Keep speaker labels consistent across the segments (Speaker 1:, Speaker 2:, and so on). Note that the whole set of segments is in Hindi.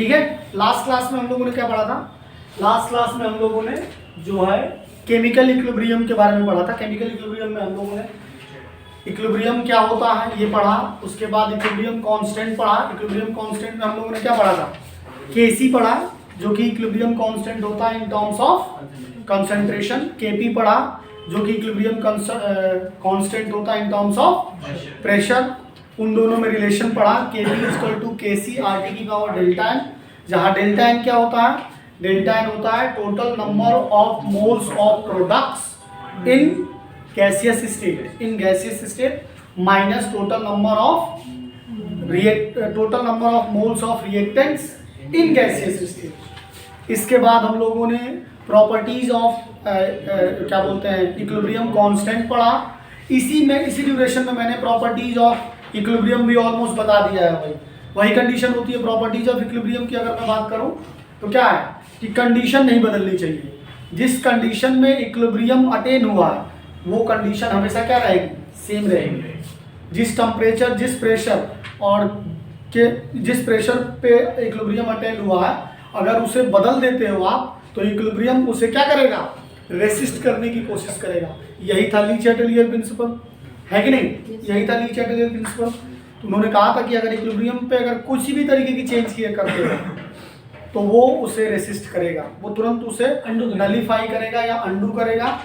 Speaker 1: ठीक है। लास्ट क्लास में हम लोगों ने क्या पढ़ा था? लास्ट क्लास में हम लोगों ने जो है केमिकल इक्विलिब्रियम के बारे में पढ़ा था। केमिकल इक्विलिब्रियम में हम लोगों ने इक्विलिब्रियम क्या होता है ये पढ़ा, उसके बाद इक्विलिब्रियम कांस्टेंट पढ़ा। इक्विलिब्रियम कांस्टेंट में हम लोगों ने क्या पढ़ा था? Kc पढ़ा, जो कि इक्विलिब्रियम कांस्टेंट होता है in terms of concentration. Kp पढ़ा, जो कि इक्विलिब्रियम कांस्टेंट होता है इन टर्म्स ऑफ प्रेशर। उन दोनों में रिलेशन पढ़ा, Kp = Kc RT की पावर डेल्टा n, जहाँ डेल्टा n क्या होता है? डेल्टा n होता है total number of moles of products in gaseous state minus total number of moles of reactants in gaseous state. इसके बाद हम लोगों ने प्रॉपर्टीज ऑफ क्या बोलते हैं इक्विलिब्रियम कांस्टेंट पढ़ा। इसी ड्यूरेशन में मैंने प्रॉपर्टीज ऑफ इक्विलिब्रियम भी ऑलमोस्ट बता दिया है भाई। वही कंडीशन होती है प्रॉपर्टीज ऑफ इक्विलिब्रियम की। अगर मैं बात करूं तो क्या है कि कंडीशन नहीं बदलनी चाहिए। जिस कंडीशन में इक्विलिब्रियम अटेन हुआ है वो कंडीशन हमेशा क्या रहेगी? सेम रहेगी। जिस टेम्परेचर, जिस प्रेशर पे इक्विलिब्रियम अटेन हुआ है, अगर उसे बदल देते हो आप तो इक्विलिब्रियम उसे क्या करेगा? रेसिस्ट करने की कोशिश करेगा। यही था ली चैटलियर प्रिंसिपल, है कि नहीं? यही था ली चैटलियर प्रिंसिपल। तो उन्होंने कहा था कि अगर इक्विलिब्रियम पे अगर कुछ भी तरीके की चेंज किए करते हो तो वो उसे रेसिस्ट करेगा, वो तुरंत उसे नलीफाई करेगा या अंडू करेगा,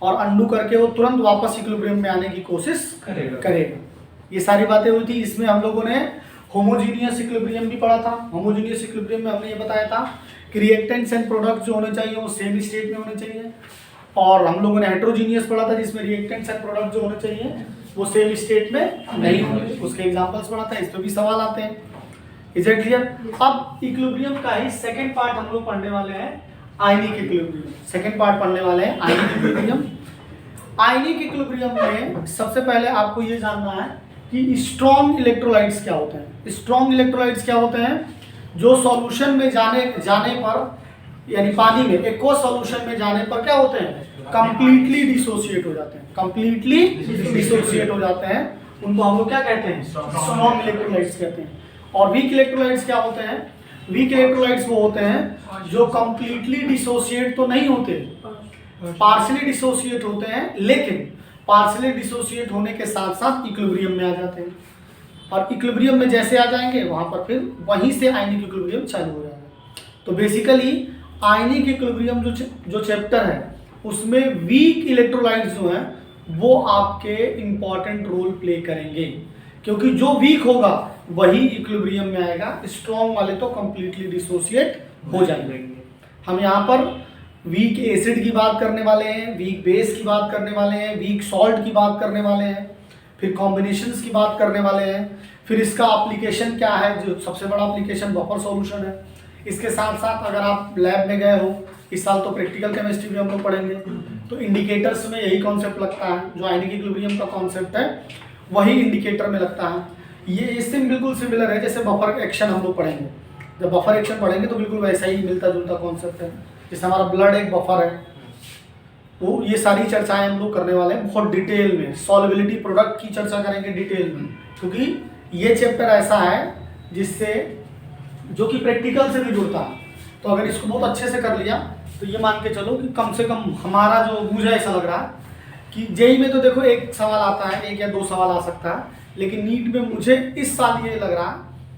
Speaker 1: और अंडू करके वो तुरंत वापस इक्विलिब्रियम में आने की कोशिश करेगा। ये सारी बातें हुई थी। इसमें हम लोगों ने होमोजीनियस इक्विलिब्रियम भी पढ़ा था। होमोजीनियस इक्विलिब्रियम में हमने ये बताया था कि रिएक्टेंट्स एंड प्रोडक्ट्स जो होने चाहिए वो सेम स्टेट में होने चाहिए। और हम लोगों ने हेट्रोजीनियस पढ़ा था जिसमें रिएक्टेंट्स एंड प्रोडक्ट्स जो होने चाहिए वो सेम स्टेट में नहीं होंगे। उसके एग्जांपल्स पढ़ा था। इस पर भी सवाल आते हैं। Is it clear? अब इक्विलिब्रियम का ही सेकंड पार्ट हम लोग पढ़ने वाले हैं, आयनिक इक्विलिब्रियम। सेकंड पार्ट पढ़ने वाले हैं आयनिक इक्विलिब्रियम। आयनिक इक्विलिब्रियम में सबसे पहले आपको ये जानना है कि स्ट्रॉन्ग इलेक्ट्रोलाइट्स क्या होते हैं। स्ट्रॉन्ग इलेक्ट्रोलाइट्स क्या होते हैं? जो सॉल्यूशन में जाने पर, यानी पानी में एक्वस सॉल्यूशन में जाने पर क्या होते हैं? कंप्लीटली डिसोसिएट हो जाते हैं। कंप्लीटली डिसोसिएट हो जाते हैं। उनको हम लोग क्या कहते हैं? स्ट्रॉन्ग इलेक्ट्रोलाइट्स कहते हैं। और वीक इलेक्ट्रोलाइट्स क्या होते हैं? वीक इलेक्ट्रोलाइट्स वो होते हैं जो कंप्लीटली डिसोसिएट तो नहीं होते, पार्शियली डिसोसिएट होते हैं, लेकिन पार्शियली डिसोसिएट होने के साथ साथ इक्विलिब्रियम में आ जाते हैं। और इक्विलिब्रियम में जैसे आ जाएंगे वहां पर फिर वहीं से आयनिक इक्विलिब्रियम चालू हो जाएगा। तो बेसिकली आयनिक इक्विलिब्रियम जो चैप्टर है उसमें वीक इलेक्ट्रोलाइट्स जो हैं वो आपके इंपॉर्टेंट रोल प्ले करेंगे, क्योंकि जो वीक होगा वही इक्विलिब्रियम में आएगा। स्ट्रॉन्ग वाले तो कंप्लीटली डिसोसिएट हो जाएंगे। हम यहाँ पर वीक एसिड की बात करने वाले हैं, वीक बेस की बात करने वाले हैं, वीक सॉल्ट की बात करने वाले हैं, फिर कॉम्बिनेशंस की बात करने वाले हैं, फिर इसका एप्लीकेशन क्या है। जो सबसे बड़ा एप्लीकेशन बफर सॉल्यूशन है। इसके साथ साथ अगर आप लैब में गए हो, इस साल तो प्रैक्टिकल केमिस्ट्री भी हम लोग पढ़ेंगे, तो इंडिकेटर्स में यही कॉन्सेप्ट लगता है। जो आयनिक इक्विलिब्रियम का कॉन्सेप्ट है वही इंडिकेटर में लगता है। ये इससे बिल्कुल सिमिलर है जैसे बफर एक्शन हम लोग पढ़ेंगे। जब बफर एक्शन पढ़ेंगे तो बिल्कुल वैसा ही मिलता जुलता कॉन्सेप्ट है। जैसे हमारा ब्लड एक बफर है, तो ये सारी चर्चाएं हम लोग करने वाले हैं बहुत डिटेल में। सॉल्युबिलिटी प्रोडक्ट की चर्चा करेंगे डिटेल में, क्योंकि ये चैप्टर ऐसा है जिससे जो कि प्रैक्टिकल से भी जुड़ता है। तो अगर इसको बहुत अच्छे से कर लिया तो ये मान के चलो कि कम से कम हमारा जो, मुझे ऐसा लग रहा है कि जेई में तो देखो एक सवाल आता है, एक या दो सवाल आ सकता है, लेकिन नीट में मुझे इस साल ये लग रहा है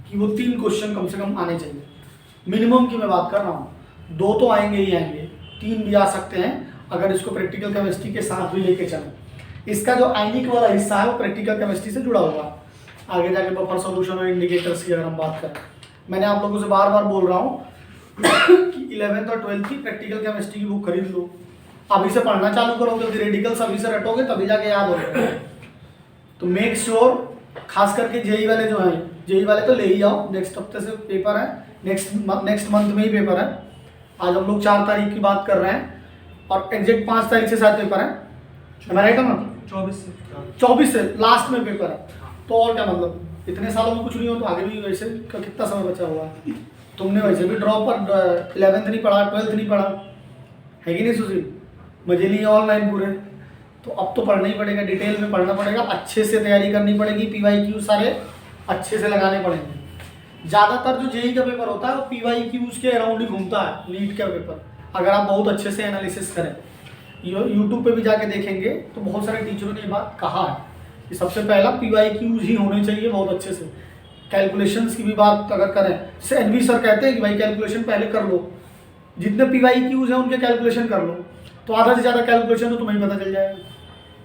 Speaker 1: कि वो 3 क्वेश्चन कम से कम आने चाहिए। मिनिमम की मैं बात कर रहा हूँ, 2 तो आएंगे ही आएंगे, 3 भी आ सकते हैं अगर इसको प्रैक्टिकल केमिस्ट्री के साथ भी लेके चलें। इसका जो आयनिक वाला हिस्सा है वो प्रैक्टिकल केमिस्ट्री से जुड़ा हुआ है। आगे जाके बफर सॉल्यूशन और इंडिकेटर्स की अगर हम बात करें, मैंने आप लोगों से बार बार बोल रहा हूँ कि 11th और 12th की प्रैक्टिकल केमिस्ट्री की बुक खरीद लो। अभी से पढ़ना चालू करो, क्योंकि रेडिकल्स अभी से रटोगे तभी जाके याद होगा। तो मेक श्योर, खास करके जेई वाले जो हैं, जेई वाले तो ले ही आओ, नेक्स्ट हफ्ते से पेपर है, नेक्स्ट मंथ में ही पेपर है। आज हम लोग 4 तारीख की बात कर रहे हैं और एग्जैक्ट 5 तारीख से शायद पेपर है। राइट है ना? 24 से लास्ट में पेपर है। तो और क्या मतलब, इतने सालों में कुछ नहीं हो तो आगे भी वैसे का कितना समय बचा हुआ है। तुमने वैसे भी ड्रॉप पर 11th नहीं पढ़ा, 12th नहीं पढ़ा, है कि नहीं सुशील? मजे लिए ऑनलाइन पूरे। तो अब तो पढ़ना ही पड़ेगा, डिटेल में पढ़ना पड़ेगा, अच्छे से तैयारी करनी पड़ेगी, PYQ सारे अच्छे से लगाने पड़ेंगे। ज़्यादातर जो जेई का पेपर होता है वो PYQs के अराउंड ही घूमता है, नीट का पेपर, अगर आप बहुत अच्छे से एनालिसिस करें। यूट्यूब पे भी जाके देखेंगे तो बहुत सारे टीचरों ने ये बात कहा है कि सबसे पहला PYQs ही होने चाहिए बहुत अच्छे से। कैलकुलेशंस की भी बात अगर करें, जैसे NV सर कहते हैं कि भाई कैलकुलेशन पहले कर लो, जितने PYQs हैं उनके कैलकुलेशन कर लो, तो आधा से ज़्यादा कैलकुलेशन तो तुम्हें पता चल जाएगा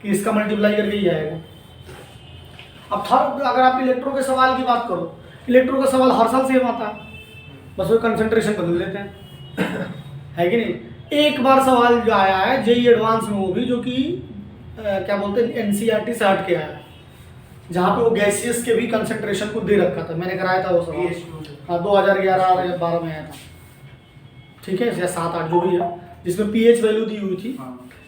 Speaker 1: कि इसका मल्टीप्लाई करके ही आएगा। अब थर्ड, अगर आप इलेक्ट्रो के सवाल की बात करो, इलेक्ट्रो का सवाल हर साल सेम आता है, बस वो कंसंट्रेशन बदल देते हैं है कि नहीं। एक बार सवाल जो आया है जेई एडवांस में, वो भी जो कि क्या बोलते हैं NCERT से हट के आया है, जहाँ पे वो गैसियस के भी कंसंट्रेशन को दे रखा था, मैंने कराया था वो सवाल। हाँ 2011 या 12 में आया था, ठीक है, या 7-8 जो भी है, जिसमें pH वैल्यू दी हुई थी,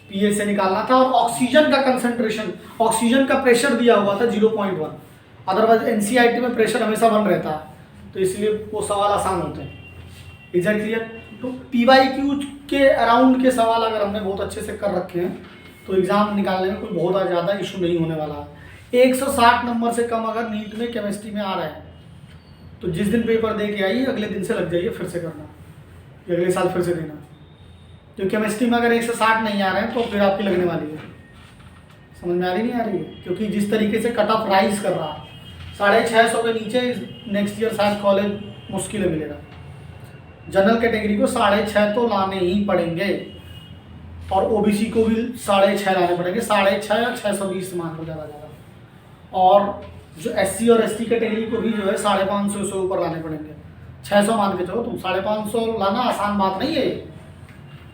Speaker 1: pH से निकालना था, और ऑक्सीजन का कंसंट्रेशन, ऑक्सीजन का प्रेशर दिया हुआ था 0.1, अदरवाइज NCERT में प्रेशर हमेशा 1 रहता है, तो इसलिए वो सवाल आसान होते हैं। Is clear? तो PYQ के अराउंड के सवाल अगर हमने बहुत अच्छे से कर रखे हैं तो एग्जाम निकालने में कोई बहुत ज़्यादा इशू नहीं होने वाला है। 160 नंबर से कम अगर नीट में केमिस्ट्री में आ रहे हैं तो जिस दिन पेपर दे के आइए अगले दिन से लग जाइए फिर से करना, या अगले साल फिर से देना। तो केमिस्ट्री में अगर 160 नहीं आ रहे हैं तो फिर आपकी लगने वाली है, समझ में आ रही नहीं आ रही है, क्योंकि जिस तरीके से कट ऑफ राइज कर रहा है 650 के नीचे नेक्स्ट ईयर शायद कॉलेज मुश्किल मिलेगा। जनरल कैटेगरी को 6.5 तो लाने ही पड़ेंगे, और OBC को भी 6.5 लाने पड़ेंगे, 6.5 या 620 मान लो ज़्यादा, और जो SC और ST कैटेगरी को भी जो है 550 से ऊपर लाने पड़ेंगे। 600 मान के चलो तुम, 550 लाना आसान बात नहीं है।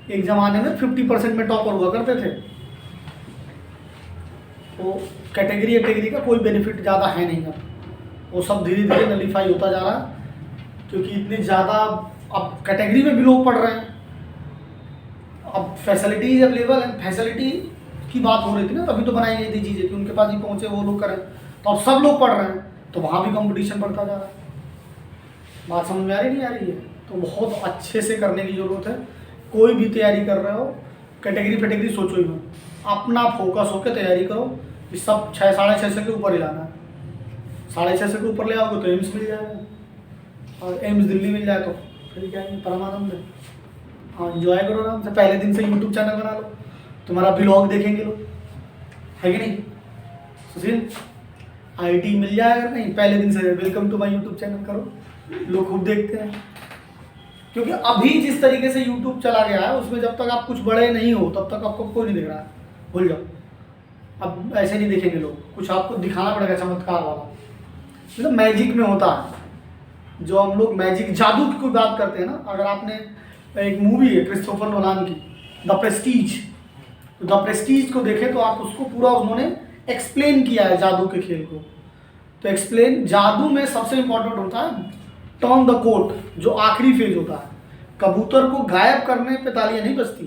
Speaker 1: एक ज़माने में 50% में टॉपर हुआ करते थे, तो कैटेगरी का कोई बेनिफिट ज़्यादा है नहीं, अब वो सब धीरे धीरे नलीफाई होता जा रहा है, क्योंकि इतने ज़्यादा अब कैटेगरी में भी लोग पढ़ रहे हैं, अब फैसिलिटीज अवेलेबल है, फैसिलिटी की बात हो रही थी ना, तभी तो बनाई गई थी चीज़ें कि उनके पास ही पहुँचे वो लोग करें, तो अब सब लोग पढ़ रहे हैं, तो वहाँ भी कंपटीशन बढ़ता जा रहा है। बात समझ में आ रही नहीं आ रही है? तो बहुत अच्छे से करने की ज़रूरत है। कोई भी तैयारी कर रहे हो, कैटेगरी फैटेगरी सोचो ही मत, अपना फोकस होकर तैयारी करो कि सब 6-6.5 के ऊपर ही लाना है। 6.5 के ऊपर ले आओगे तो एम्स मिल जाएगा, और एम्स दिल्ली मिल जाए तो फिर क्या है परमानंद है। हाँ इंजॉय करो आराम से, पहले दिन से यूट्यूब चैनल बना लो, तुम्हारा ब्लॉग देखेंगे लोग, है कि नहीं सुशील? IT मिल जाएगा नहीं, पहले दिन से welcome to my YouTube channel करो, लोग खूब देखते हैं। क्योंकि अभी जिस तरीके से यूट्यूब चला गया है उसमें जब तक आप कुछ बड़े नहीं हो तब तक आपको कोई नहीं दिख रहा है, भूल जाओ। अब ऐसे नहीं देखेंगे लोग, कुछ आपको दिखाना पड़ेगा चमत्कार वाला, मतलब मैजिक में होता है, जो हम लोग मैजिक जादू की कोई बात करते हैं ना। अगर आपने एक मूवी है क्रिस्टोफर नोलान की द प्रेस्टीज, द प्रेस्टीज को देखें तो आप उसको पूरा उन्होंने एक्सप्लेन किया है जादू के खेल को। तो एक्सप्लेन, जादू में सबसे इम्पोर्टेंट होता है टर्न द कोट, जो आखिरी फेज होता है। कबूतर को गायब करने पे तालियां नहीं बजती,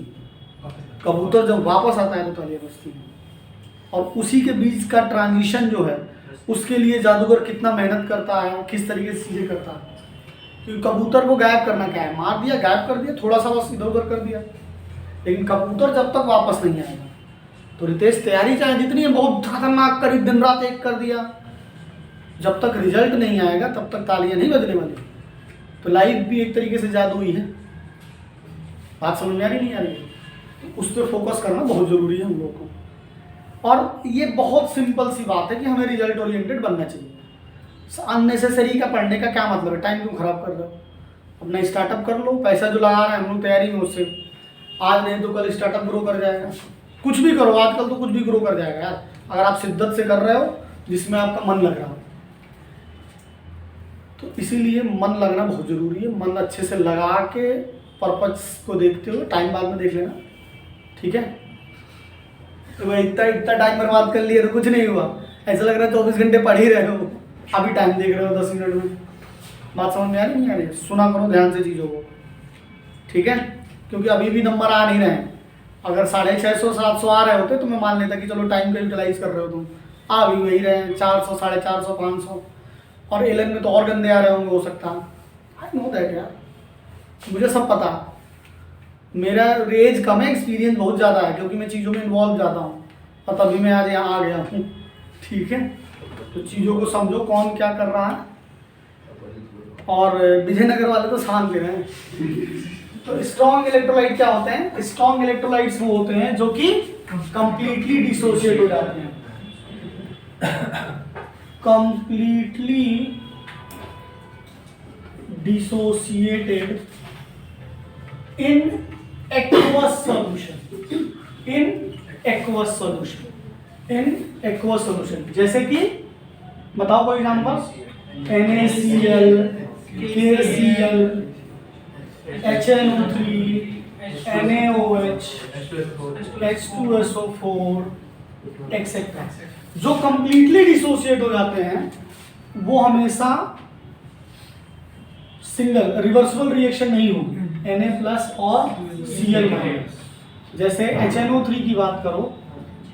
Speaker 1: कबूतर जब वापस आता है तो तालियां बजती हैं। और उसी के बीच का ट्रांजिशन जो है उसके लिए जादूगर कितना मेहनत करता है, किस तरीके से चीज़ें करता है। क्योंकि कबूतर को गायब करना क्या है, मार दिया, गायब कर दिया, थोड़ा सा बस इधर उधर कर दिया, लेकिन कबूतर जब तक वापस नहीं आएगा। तो रितेश तैयारी चाहे जितनी है बहुत खतरनाक करी, दिन रात एक कर दिया, जब तक रिजल्ट नहीं आएगा तब तक तालियां नहीं बजने वाली। तो लाइफ भी एक तरीके से जादू ही है। बात समझ में आ रही नहीं आ रही है? तो उस पर फोकस करना बहुत ज़रूरी है हम लोगों को। और ये बहुत सिंपल सी बात है कि हमें रिजल्ट ओरिएंटेड बनना चाहिए। अननेसेसरी का पढ़ने का क्या मतलब है, टाइम क्यों खराब कर दो, अपना स्टार्टअप कर लो, पैसा जो लगा रहे हैं हम लोग तैयारी में उससे, आज नहीं तो कल स्टार्टअप ग्रो कर जाएगा। कुछ भी करो, आजकल तो कुछ भी ग्रो कर जाएगा यार, अगर आप शिद्दत से कर रहे हो जिसमें आपका मन लग रहा हो। तो इसीलिए मन लगना बहुत ज़रूरी है, मन अच्छे से लगा के पर्पस को देखते हुए, टाइम बाद में देख लेना, ठीक है। तो भाई इतना टाइम बर्बाद कर लिया तो कुछ नहीं हुआ, ऐसा लग रहा है 24 घंटे पढ़ ही रहे हो, अभी टाइम देख रहे हो 10 मिनट में। बात समझ में आ रही नहीं आ रही? सुना करो ध्यान से चीज़ों को, ठीक है, क्योंकि अभी भी नंबर आ नहीं रहे हैं। अगर 650-700 आ रहे होते तो मैं मान लेता कि चलो टाइम का यूटिलाइज कर रहे हो तुम, आ भी वही रहे हैं 400, 450, 500, और एलन में तो और गंदे आ रहे होंगे हो सकता है। आई नो दैट यार, मुझे सब पता, मेरा एज कम है, एक्सपीरियंस बहुत ज़्यादा है, क्योंकि मैं चीज़ों में इन्वॉल्व ज़्यादा हूँ, और तभी मैं आज यहाँ आ गया हूँ, ठीक है। तो चीज़ों को समझो कौन क्या कर रहा है, और विजयनगर वाले तो शांत ले रहे हैं। तो स्ट्रॉन्ग इलेक्ट्रोलाइट क्या होते हैं? स्ट्रॉन्ग इलेक्ट्रोलाइट्स वो होते हैं जो कि कंप्लीटली डिसोशिएट हो जाते हैं, completely dissociated in aqueous solution, in aqueous solution, in aqueous solution. जैसे कि बताओ कोई example. NaCl, KCl, HNO3, NaOH, H2SO4 etcetera. जो कंप्लीटली डिसोशिएट हो जाते हैं वो हमेशा सिंगल रिवर्सिबल रिएक्शन नहीं होगी, Na+ और Cl-। जैसे HNO3 की बात करो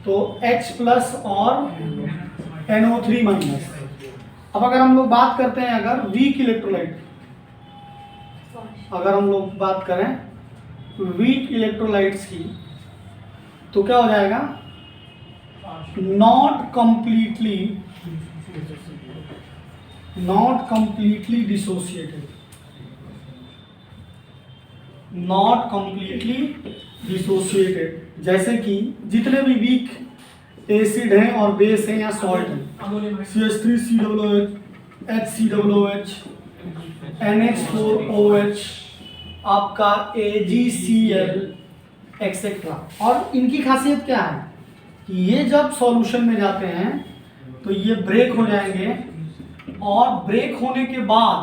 Speaker 1: तो H+ और NO3-। अब अगर हम लोग बात करते हैं अगर वीक इलेक्ट्रोलाइट, अगर हम लोग बात करें वीक इलेक्ट्रोलाइट्स की तो क्या हो जाएगा? Not completely dissociated, not completely dissociated. जैसे कि जितने भी वीक एसिड हैं और बेस हैं या सॉल्ट हैं, CH3COOH, HCOOH, NH4OH, आपका AgCl एक्सेट्रा। और इनकी खासियत क्या है कि ये जब सॉल्यूशन में जाते हैं तो ये ब्रेक हो जाएंगे, और ब्रेक होने के बाद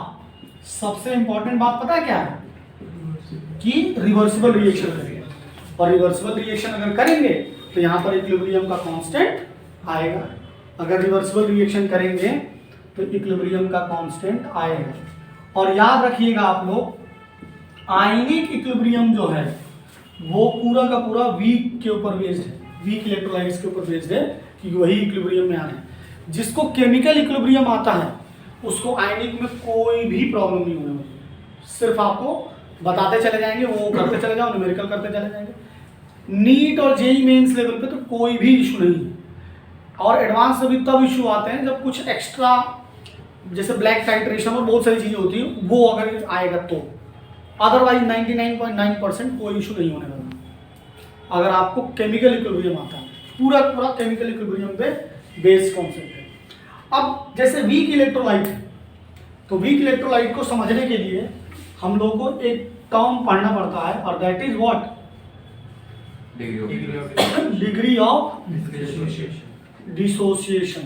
Speaker 1: सबसे इंपॉर्टेंट बात पता है क्या है? कि रिवर्सिबल रिएक्शन करेंगे, और रिवर्सिबल रिएक्शन अगर करेंगे तो यहाँ पर इक्विलिब्रियम का कांस्टेंट आएगा। अगर रिवर्सिबल रिएक्शन करेंगे तो इक्विलिब्रियम का कांस्टेंट आएगा। और याद रखिएगा आप लोग, आयनिक इक्विलिब्रियम जो है वो पूरा का पूरा वीक के ऊपर बेस्ड है, वीक इलेक्ट्रोलाइट्स के ऊपर बेस्ड है, क्योंकि वही इक्विलिब्रियम में आ रहे हैं। जिसको केमिकल इक्विलिब्रियम आता है उसको आयनिक में कोई भी प्रॉब्लम नहीं होने वाली, सिर्फ आपको बताते चले जाएंगे, वो करते चले जाओ, न्यूमेरिकल करते चले जाएंगे। नीट और जेई मेंस लेवल पे तो कोई भी इशू नहीं है। और एडवांस में भी तब इशू आते हैं जब कुछ एक्स्ट्रा, जैसे ब्लैक टाइट्रेशन और बहुत सारी चीज़ें होती हैं, वो अगर आएगा तो। अदरवाइज 99.9% कोई इशू नहीं होने वाला अगर आपको केमिकल इक्विलिब्रियम आता है। पूरा पूरा केमिकल इक्विलिब्रियम पे बेस्ड कॉन्सेप्ट है। अब जैसे वीक इलेक्ट्रोलाइट है, तो वीक इलेक्ट्रोलाइट को समझने के लिए हम लोग को एक टर्म पढ़ना पड़ता है, और that is what? Degree of dissociation.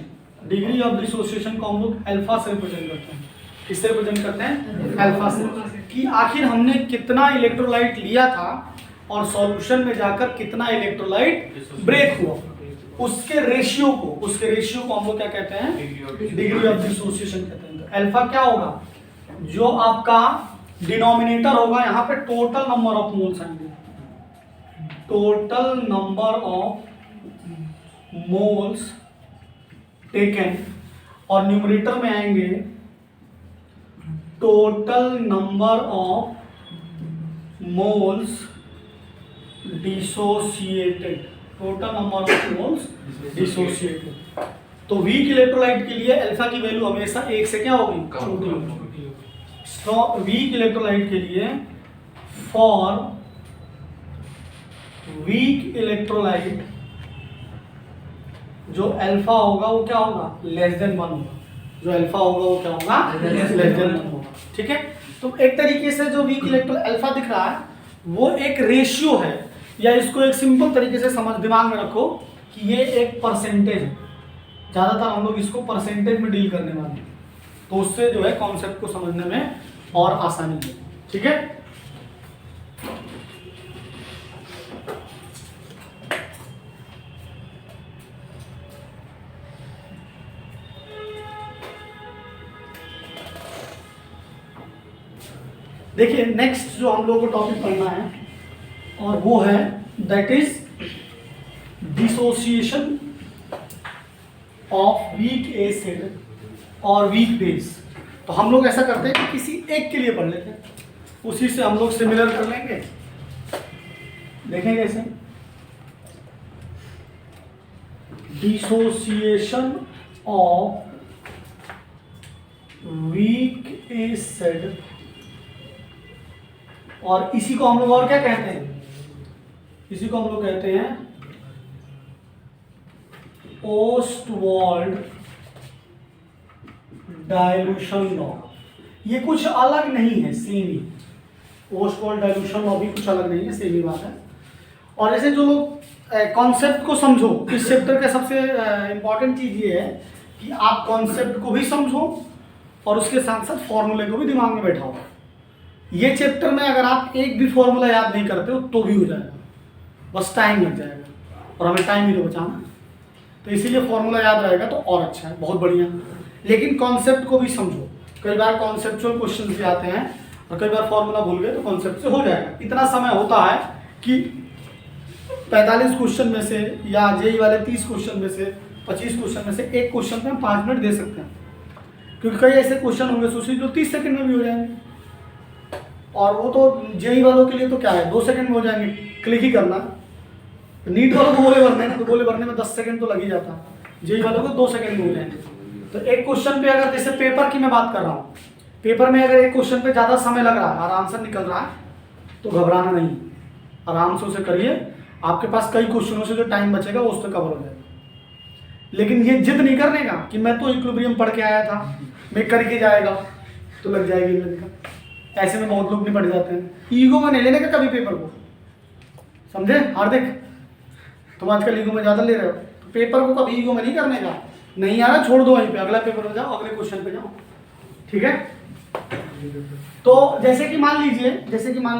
Speaker 1: Degree of dissociation को हम लोग अल्फा से रिप्रेजेंट करते हैं। किससे रिप्रेजेंट करते हैं? अल्फा से। कि आखिर हमने कितना इलेक्ट्रोलाइट लिया था और सॉल्यूशन में जाकर कितना इलेक्ट्रोलाइट ब्रेक हुआ, उसके रेशियो को हम लोग क्या कहते हैं? डिग्री ऑफ डिसोसिएशन कहते हैं। तो अल्फा क्या होगा? जो आपका डिनोमिनेटर होगा, यहाँ पे टोटल नंबर ऑफ मोल्स आएंगे, total number of moles taken, और न्यूमरेटर में आएंगे total number of moles dissociated, total number of moles dissociated. तो वीक इलेक्ट्रोलाइट के लिए अल्फा की वैल्यू हमेशा 1 से क्या होगी? छोटी होगी। वीक इलेक्ट्रोलाइट के लिए, फॉर वीक इलेक्ट्रोलाइट जो अल्फा होगा वो क्या होगा? लेस देन 1 होगा। जो अल्फा होगा वो क्या होगा? लेस देन 1 होगा। ठीक है। तो एक तरीके से जो वीक इलेक्ट्रोलाइट अल्फा दिख रहा है वो एक रेशियो है, या इसको एक सिंपल तरीके से समझ दिमाग में रखो कि ये एक परसेंटेज है। ज़्यादातर हम लोग इसको परसेंटेज में डील करने वाले हैं, तो उससे जो है कॉन्सेप्ट को समझने में और आसानी है। ठीक है। देखिए नेक्स्ट जो हम लोगों को टॉपिक पढ़ना है और वो है that is dissociation of weak acid और वीक बेस। तो हम लोग ऐसा करते हैं कि किसी एक के लिए पढ़ लेते हैं, उसी से हम लोग सिमिलर कर लेंगे। देखें कैसे? डिसोसिएशन ऑफ वीक एसिड, और इसी को हम लोग और क्या कहते हैं, इसी को हम लोग कहते हैं ओस्टवाल्ड डाइल्यूशन लॉ। ये कुछ अलग नहीं है, सेम ही। ओस्टवाल्ड डाइल्यूशन लॉ भी कुछ अलग नहीं है, सेम ही बात है। और ऐसे जो लोग कॉन्सेप्ट को समझो, इस चैप्टर का सबसे इंपॉर्टेंट चीज ये है कि आप कॉन्सेप्ट को भी समझो और उसके साथ साथ फॉर्मूले को भी दिमाग में बैठाओ। ये चैप्टर में अगर आप एक भी फॉर्मूला याद नहीं करते हो तो भी हो जाएगा, बस टाइम लग जाएगा, और हमें टाइम ही तो बचाना। तो इसीलिए फॉर्मूला याद रहेगा तो और अच्छा है, बहुत बढ़िया। लेकिन कॉन्सेप्ट को भी समझो, कई बार कॉन्सेप्चुअल क्वेश्चन भी आते हैं और कई बार फॉर्मूला भूल गए तो कॉन्सेप्ट से हो जाएगा। इतना समय होता है कि 45 क्वेश्चन में से या जेई वाले 30 क्वेश्चन में से 25 क्वेश्चन में से एक क्वेश्चन पे हम 5 मिनट दे सकते हैं, क्योंकि कई ऐसे क्वेश्चन होंगे सोचिए जो 30 सेकंड में भी हो जाएंगे, और वो तो जेई वालों के लिए तो क्या है 2 सेकंड में हो जाएंगे, क्लिक ही करना। नीट वालों को गोले भरने हैं तो गोले भरने में 10 सेकंड तो लग ही जाता है, जेई वालों को 2 सेकंड में हो जाएंगे। तो एक क्वेश्चन पे अगर, जैसे पेपर की मैं बात कर रहा हूँ, पेपर में अगर एक क्वेश्चन पे ज़्यादा समय लग रहा है और आंसर निकल रहा है तो घबराना नहीं, आराम से उसे करिए। आपके पास कई क्वेश्चनों से जो टाइम बचेगा वो उस पर कवर हो जाएगा। लेकिन ये जिद नहीं करने का कि मैं तो इक्विलिब्रियम पढ़ के आया था, मैं करके जाएगा तो लग जाएगी लड़का। ऐसे में बहुत लोग नहीं पढ़ जाते हैं। ईगो में नहीं लेने का कभी पेपर को, समझे हार्दिक? तुम आजकल ईगो में ज़्यादा ले रहे हो, तो पेपर को कभी ईगो में नहीं करने का। नहीं आ रहा छोड़ दो वहीं पे, अगला पेपर हो जाओ, अगले क्वेश्चन पे जाओ, ठीक है? तो जैसे कि मान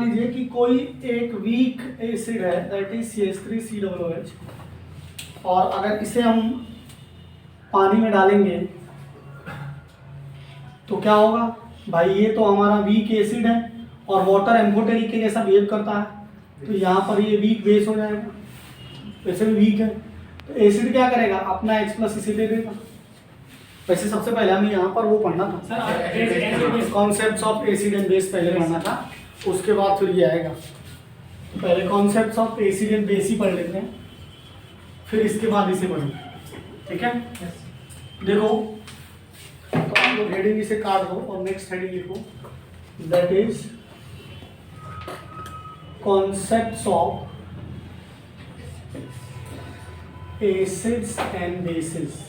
Speaker 1: लीजिए कि कोई एक वीक एसिड है, दैट इज CH3COOH, और अगर इसे हम पानी में डालेंगे तो क्या होगा भाई? ये तो हमारा वीक एसिड है और वाटर एम्फोटेरिक के जैसा बिहेव करता है, तो यहाँ पर ये वीक बेस हो जाएगा, वैसे भी वीक है। तो एसिड क्या करेगा? अपना H+ इसे दे देगा। वैसे सबसे पहले हमें यहाँ पर वो पढ़ना था, concepts of acid and base पहले पढ़ना था, उसके बाद फिर ये आएगा। पहले concepts of acid and base ही पढ़ लेते हैं, फिर इसके बाद इसे पढ़ेंगे, ठीक है? देखो, तो आप लोग हेडिंग इसे काट दो और नेक्स्ट हेडिंग लिखो, that is concepts of acids and bases.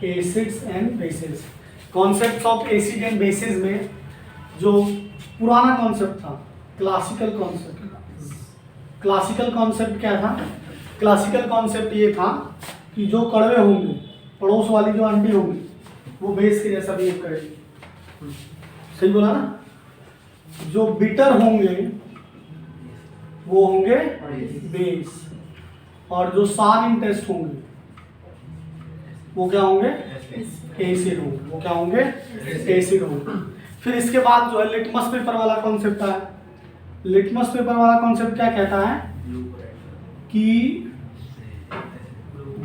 Speaker 1: Acids and bases, concepts of acid and bases में जो पुराना कॉन्सेप्ट था, क्लासिकल कॉन्सेप्ट क्या था? क्लासिकल कॉन्सेप्ट ये था कि जो कड़वे होंगे, पड़ोस वाली जो आंटी होंगी, वो बेस के जैसा बिहेव करेगी। सही बोला ना? जो बिटर होंगे वो होंगे बेस, और जो सार इन टेस्ट होंगे वो क्या होंगे? एसिड होंगे। वो क्या होंगे? एसिड होंगे। फिर इसके बाद जो है लिटमस पेपर वाला कॉन्सेप्ट है। लिटमस पेपर वाला कॉन्सेप्ट क्या कहता है कि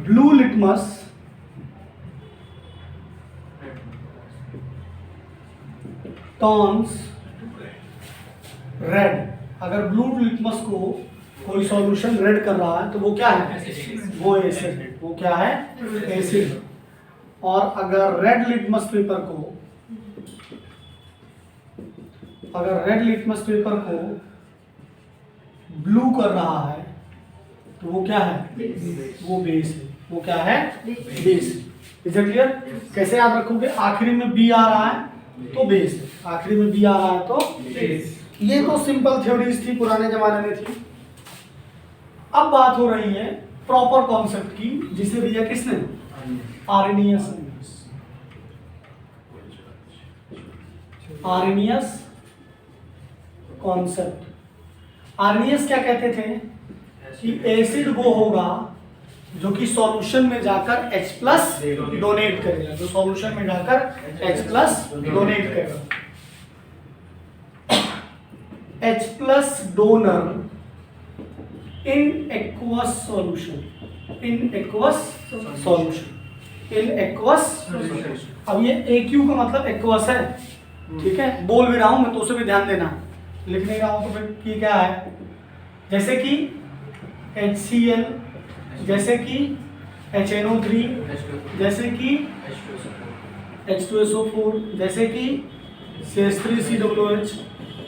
Speaker 1: ब्लू लिटमस टर्न्स रेड। अगर ब्लू लिटमस को कोई सॉल्यूशन रेड कर रहा है तो वो क्या है? वो एसिड है। वो क्या है? एसिड। और अगर रेड लिटमस पेपर को ब्लू कर रहा है तो वो क्या है? वो बेस है। वो क्या है? बेस। Is it clear? कैसे याद रखोगे? आखिरी में बी आ रहा है तो बेस है, आखिरी में बी आ रहा है तो बेस। ये तो सिंपल थ्योरीज थी, पुराने जमाने में थी। अब बात हो रही है प्रॉपर कॉन्सेप्ट की, जिसे दिया किसने? आर्रेनियस ने। आर्रेनियस कॉन्सेप्ट। आर्रेनियस क्या कहते थे कि एसिड वो होगा जो कि सॉल्यूशन में जाकर H+ डोनेट करेगा, जो सॉल्यूशन में जाकर H+ डोनेट करेगा। H+ donor in aqueous solution. अब ये AQ का मतलब एक्वस है, ठीक है? बोल भी रहा हूं मैं तो उसे भी ध्यान देना, लिख नहीं रहा हूं तो फिर ये क्या है? जैसे कि HCl, जैसे कि HNO3, जैसे कि H2SO4, जैसे कि CH3COOH,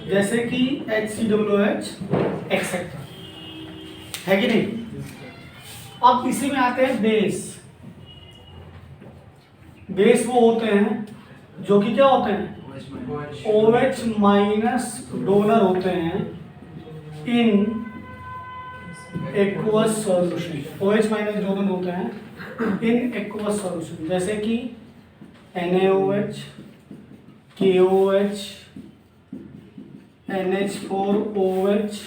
Speaker 1: जैसे कि HCOOH एक्सेट्रा, है कि नहीं। अब इसी में आते हैं बेस। बेस वो होते हैं जो कि क्या होते हैं, OH माइनस डोनर होते हैं in aqueous solution. OH minus donor होते हैं इन एक्वस सॉल्यूशन, जैसे कि NaOH, KOH, NH4OH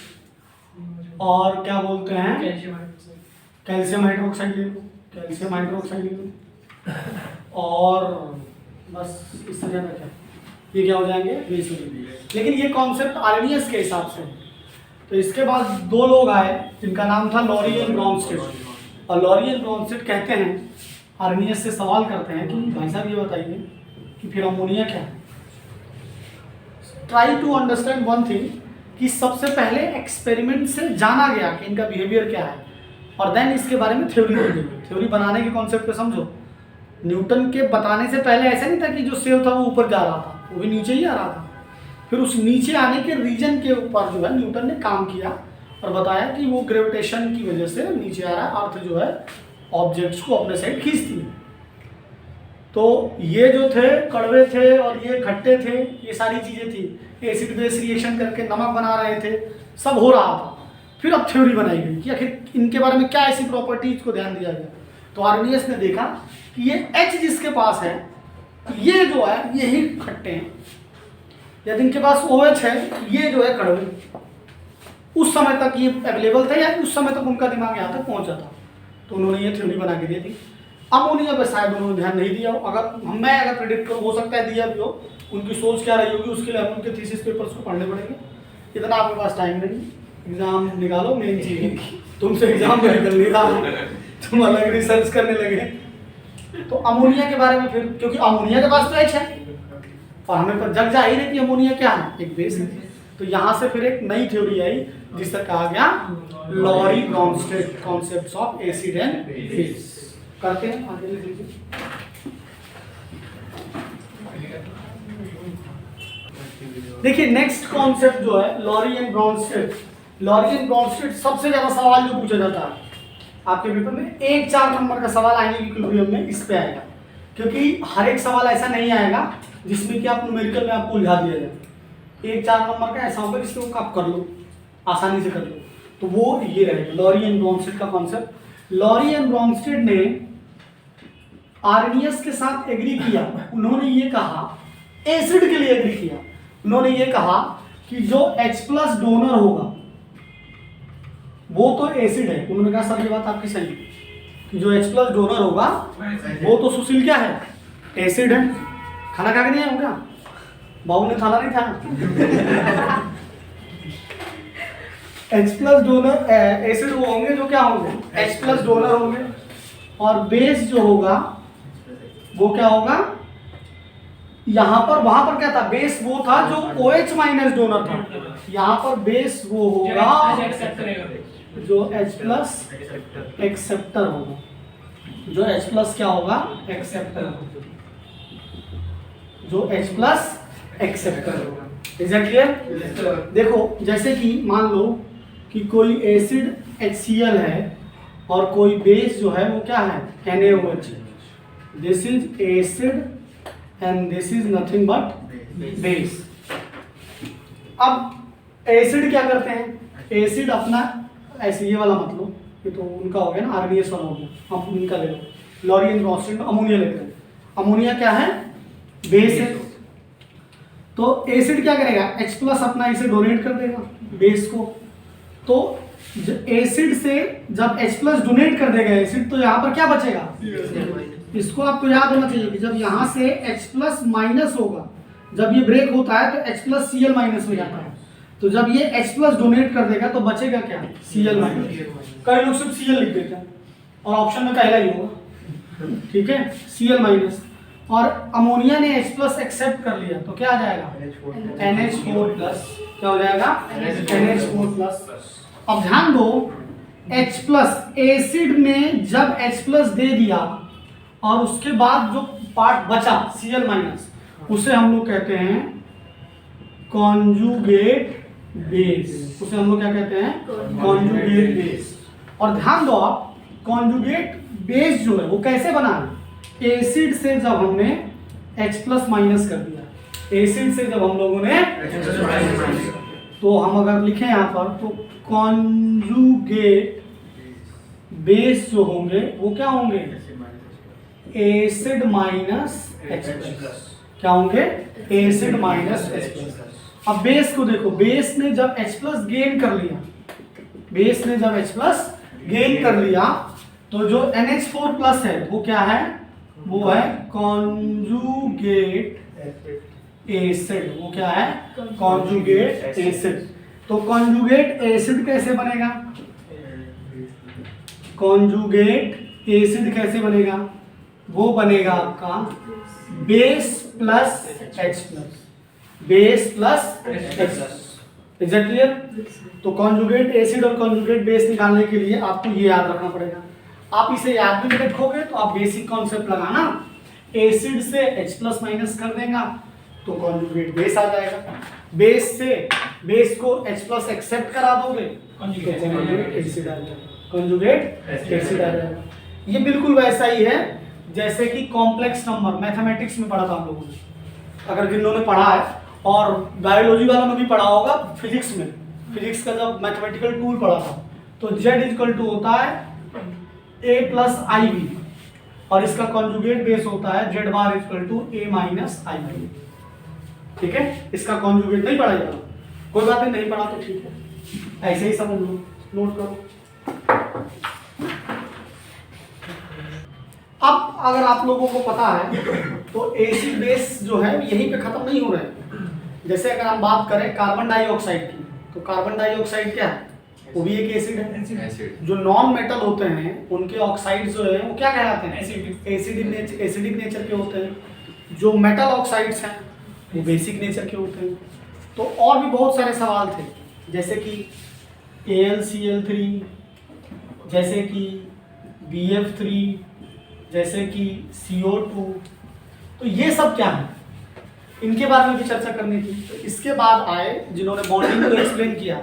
Speaker 1: और क्या बोलते हैं, कैल्शियम हाइड्रोक्साइड ले लो, कैल्शियम हाइड्रोक्साइड ले लो, और बस इससे ज़्यादा क्या, ये क्या हो जाएंगे, बेस हो जाएंगे। लेकिन ये कॉन्सेप्ट आर्नियस के हिसाब से। तो इसके बाद दो लोग आए जिनका नाम था लॉरी एंड ब्रॉन्स्टेड। और लॉरी एंड ब्रॉन्स्टेड कहते हैं, आर्नियस से सवाल करते हैं कि भाई साहब ये बताइए कि फिर अमोनिया क्या है। Try to understand one thing, कि सबसे पहले एक्सपेरिमेंट से जाना गया कि इनका बिहेवियर क्या है, और देन इसके बारे में थ्योरी बनी गई। थ्योरी बनाने के कॉन्सेप्ट को समझो। न्यूटन के बताने से पहले ऐसा नहीं था कि जो सेव था वो ऊपर जा रहा था, वो भी नीचे ही आ रहा था। फिर उस नीचे आने के रीजन के ऊपर जो है न्यूटन ने काम किया और बताया कि वो ग्रेविटेशन की वजह से नीचे आ रहा है, अर्थ जो है ऑब्जेक्ट्स को अपने साइड खींचती है। तो ये जो थे कड़वे थे और ये खट्टे थे, ये सारी चीज़ें थी। एसिड बेस रिएक्शन करके नमक बना रहे थे, सब हो रहा था। फिर अब थ्योरी बनाई गई कि आखिर इनके बारे में क्या ऐसी प्रॉपर्टीज को ध्यान दिया गया। तो आर्नियस ने देखा कि ये H जिसके पास है, ये जो है यही खट्टे हैं, यदि इनके पास OH है, ये जो है कड़वे। उस समय तक ये अवेलेबल थे, या उस समय तक उनका दिमाग यहाँ तक पहुँचा था। तो उन्होंने ये थ्योरी बना के दे दी। अमोनिया पर शायद उन्होंने ध्यान नहीं दिया हो। मैं अगर प्रेडिक्ट करूँ, हो सकता है दिया भी हो। उनकी सोच क्या रही होगी, उसके लिए हम उनके थीसिस पेपर्स को पढ़ने पड़ेंगे। इतना आपके पास टाइम नहीं, एग्जाम निकालो। मेन चीज़ है तुमसे एग्जाम में निकल नहीं रहा, तुम अलग रिसर्च करने लगे। तो अमोनिया के बारे में फिर, क्योंकि अमोनिया के पास तो H है और हमें पर जग जा ही रही कि अमोनिया क्या है, एक बेस है। तो यहाँ से फिर एक नई थ्योरी आई जिससे कहा गया Lowry Bronsted concepts of acid and base. करते हैं आगे लिख लीजिए। देखिए नेक्स्ट कॉन्सेप्ट जो है Lowry and Bronsted. Lowry and Bronsted सबसे ज्यादा सवाल जो पूछा जाता है आपके पेपर में, 1-4 नंबर का सवाल आएंगे इक्विलिब्रियम में, इस पे आएगा। क्योंकि हर एक सवाल ऐसा नहीं आएगा जिसमें कि आप न्यूमेरिकल में आपको उलझा दिया जाए। 1-4 नंबर का ऐसा होगा जिसको आप कर लो, आसानी से कर लो। तो वो ये रहेगा लॉरी एंड ब्रॉन्स्टेड का कॉन्सेप्ट। लॉरी एंड ब्रॉन्स्टेड ने आर्नियस के साथ एग्री किया। उन्होंने ये कहा, एसिड के लिए एग्री किया। उन्होंने ये कहा कि जो H+ डोनर होगा वो तो एसिड है। उन्होंने कहा सर ये बात आपकी सही है कि जो H+ डोनर होगा वो तो सुशील क्या है, एसिड है। खाना खा के नहीं आया क्या, बाबू ने खाना नहीं खाया। H+ डोनर एसिड वो होंगे जो क्या होंगे, H+ डोनर होंगे। और बेस जो होगा वो क्या होगा, यहाँ पर वहां पर क्या था, बेस वो था जो OH माइनस डोनर था। यहाँ पर बेस वो होगा जो H+ एक्सेप्टर होगा, जो H+ क्या होगा, एक्सेप्टर होगा, जो H+ एक्सेप्टर होगा। Is that clear? देखो जैसे कि मान लो कि कोई एसिड HCl है और कोई बेस जो है वो क्या है, NaOH। This is acid and this is nothing but base. अब एसिड क्या करते हैं, एसिड अपना ऐसे ये वाला मतलब, ये तो उनका हो गया ना, आर्नियस वाला हो गया। अब उनका ले लो, लॉरी एंड ब्रॉन्स्टेड में अमोनिया लेते हैं। अमोनिया क्या है, बेस है। तो एसिड क्या करेगा, H+ अपना इसे डोनेट कर देगा बेस को। तो एसिड से जब H+ डोनेट कर देगा एसिड, तो यहाँ पर क्या बचेगा, इसको आपको याद होना चाहिए कि जब यहाँ से H+ माइनस होगा, जब ये ब्रेक होता है तो H+ Cl माइनस हो जाता है। तो जब ये H+ डोनेट कर देगा तो बचेगा क्या, Cl माइनस। कई लोग सिर्फ Cl लिख देते हैं और ऑप्शन में पहला ही होगा, ठीक है, Cl माइनस। और अमोनिया ने H+ एक्सेप्ट कर लिया तो क्या आ जाएगा, NH4+। क्या हो जाएगा, NH4+। अब ध्यान दो, H+ एसिड ने जब H+ दे दिया और उसके बाद जो पार्ट बचा Cl माइनस, उसे हम लोग कहते हैं कॉन्जुगेट बेस। उसे हम लोग क्या कहते हैं? Conjugate base. और ध्यान दो आप, कॉन्जुगेट बेस जो है वो कैसे बना है? एसिड से जब हमने H प्लस माइनस कर दिया, एसिड से जब हम लोगों ने तो हम अगर लिखें यहाँ पर तो कॉन्जुगेट बेस जो होंगे वो क्या होंगे? Acid minus H plus. क्या होंगे? Acid minus H plus. अब बेस को देखो, बेस ने जब H प्लस गेन कर लिया, बेस ने जब H प्लस गेन कर लिया तो जो NH4 प्लस है वो क्या है? वो है कॉन्जुगेट एसिड। वो क्या है? Conjugate acid. तो कॉन्जुगेट एसिड कैसे बनेगा? कॉन्जुगेट एसिड कैसे बनेगा? वो बनेगा आपका base plus H plus, base plus H। Is that clear? तो कॉन्जुगेट एसिड और कॉन्जुगेट बेस निकालने के लिए आपको ये याद रखना पड़ेगा। आप इसे याद भी रखोगे तो आप बेसिक कॉन्सेप्ट लगाना, एसिड से H प्लस माइनस कर देगा तो कॉन्जुगेट बेस आ जाएगा, बेस से बेस को H प्लस एक्सेप्ट करा दोगे कॉन्जुगेट एसिड आ जाएगा, कॉन्जुगेट एसिड आ जाएगा। ये बिल्कुल वैसा ही है जैसे कि कॉम्प्लेक्स नंबर मैथमेटिक्स में पढ़ा था हम लोगों ने, अगर जिन्होंने पढ़ा है, और बायोलॉजी वालों ने भी पढ़ा होगा फिजिक्स में। फिजिक्स का जब मैथमेटिकल टूल पढ़ा था तो Z इक्वल टू होता है A प्लस आई बी, और इसका कॉन्जुगेट बेस होता है Z bar equal to A minus i b. ठीक है, इसका कॉन्जुगेट नहीं पढ़ा जाता, कोई बात नहीं पढ़ा तो ठीक है, ऐसे ही समझ लो, नोट करो। अब अगर आप लोगों को पता है तो एसिड बेस जो है यहीं पे खत्म नहीं हो रहे हैं। जैसे अगर हम बात करें कार्बन डाइऑक्साइड की, तो कार्बन डाइऑक्साइड क्या है? वो भी एक एसिड है। जो नॉन मेटल होते हैं उनके ऑक्साइड जो है वो क्या कहलाते हैं? एसिडिक नेचर के होते हैं। जो मेटल ऑक्साइड्स हैं वो बेसिक नेचर के होते हैं। तो और भी बहुत सारे सवाल थे, जैसे कि AlCl3, जैसे कि BF3, जैसे कि CO2। तो ये सब क्या है, इनके बारे में भी चर्चा करनी थी। तो इसके बाद आए जिन्होंने बॉन्डिंग को एक्सप्लेन किया,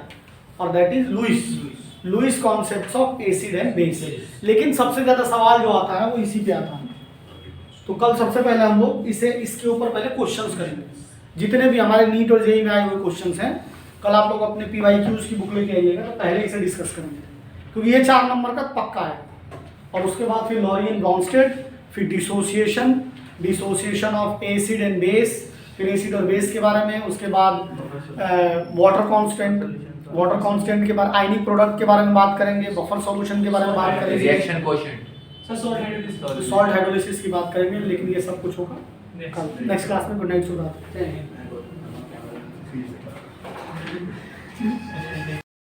Speaker 1: और that is Lewis concepts of acid and base. लेकिन सबसे ज्यादा सवाल जो आता है वो इसी पे आता है। तो कल सबसे पहले हम लोग इसके ऊपर पहले क्वेश्चंस करेंगे, जितने भी हमारे नीट और जेईई में आए हुए क्वेश्चंस हैं। कल आप लोग अपने PYQs की बुक लेके आइएगा, तो पहले इसे डिस्कस करेंगे, क्योंकि ये 4 नंबर का पक्का है। और उसके बाद फिर लॉरी एंड ब्रॉन्स्टेड, फिर dissociation of acid and base, फिर एसिड और बेस के बारे में। उसके बाद वाटर कांस्टेंट के बाद आयनिक प्रोडक्ट के बारे में बात करेंगे, बफर सॉल्यूशन के बारे में बात करेंगे,
Speaker 2: रिएक्शन क्वोशिएंट,
Speaker 1: सॉल्ट हाइड्रोलिसिस की बात करेंगे। लेकिन ये सब कुछ होगा नेक्स्ट क्लास में। गुड नाइट, शुभ रात्रि।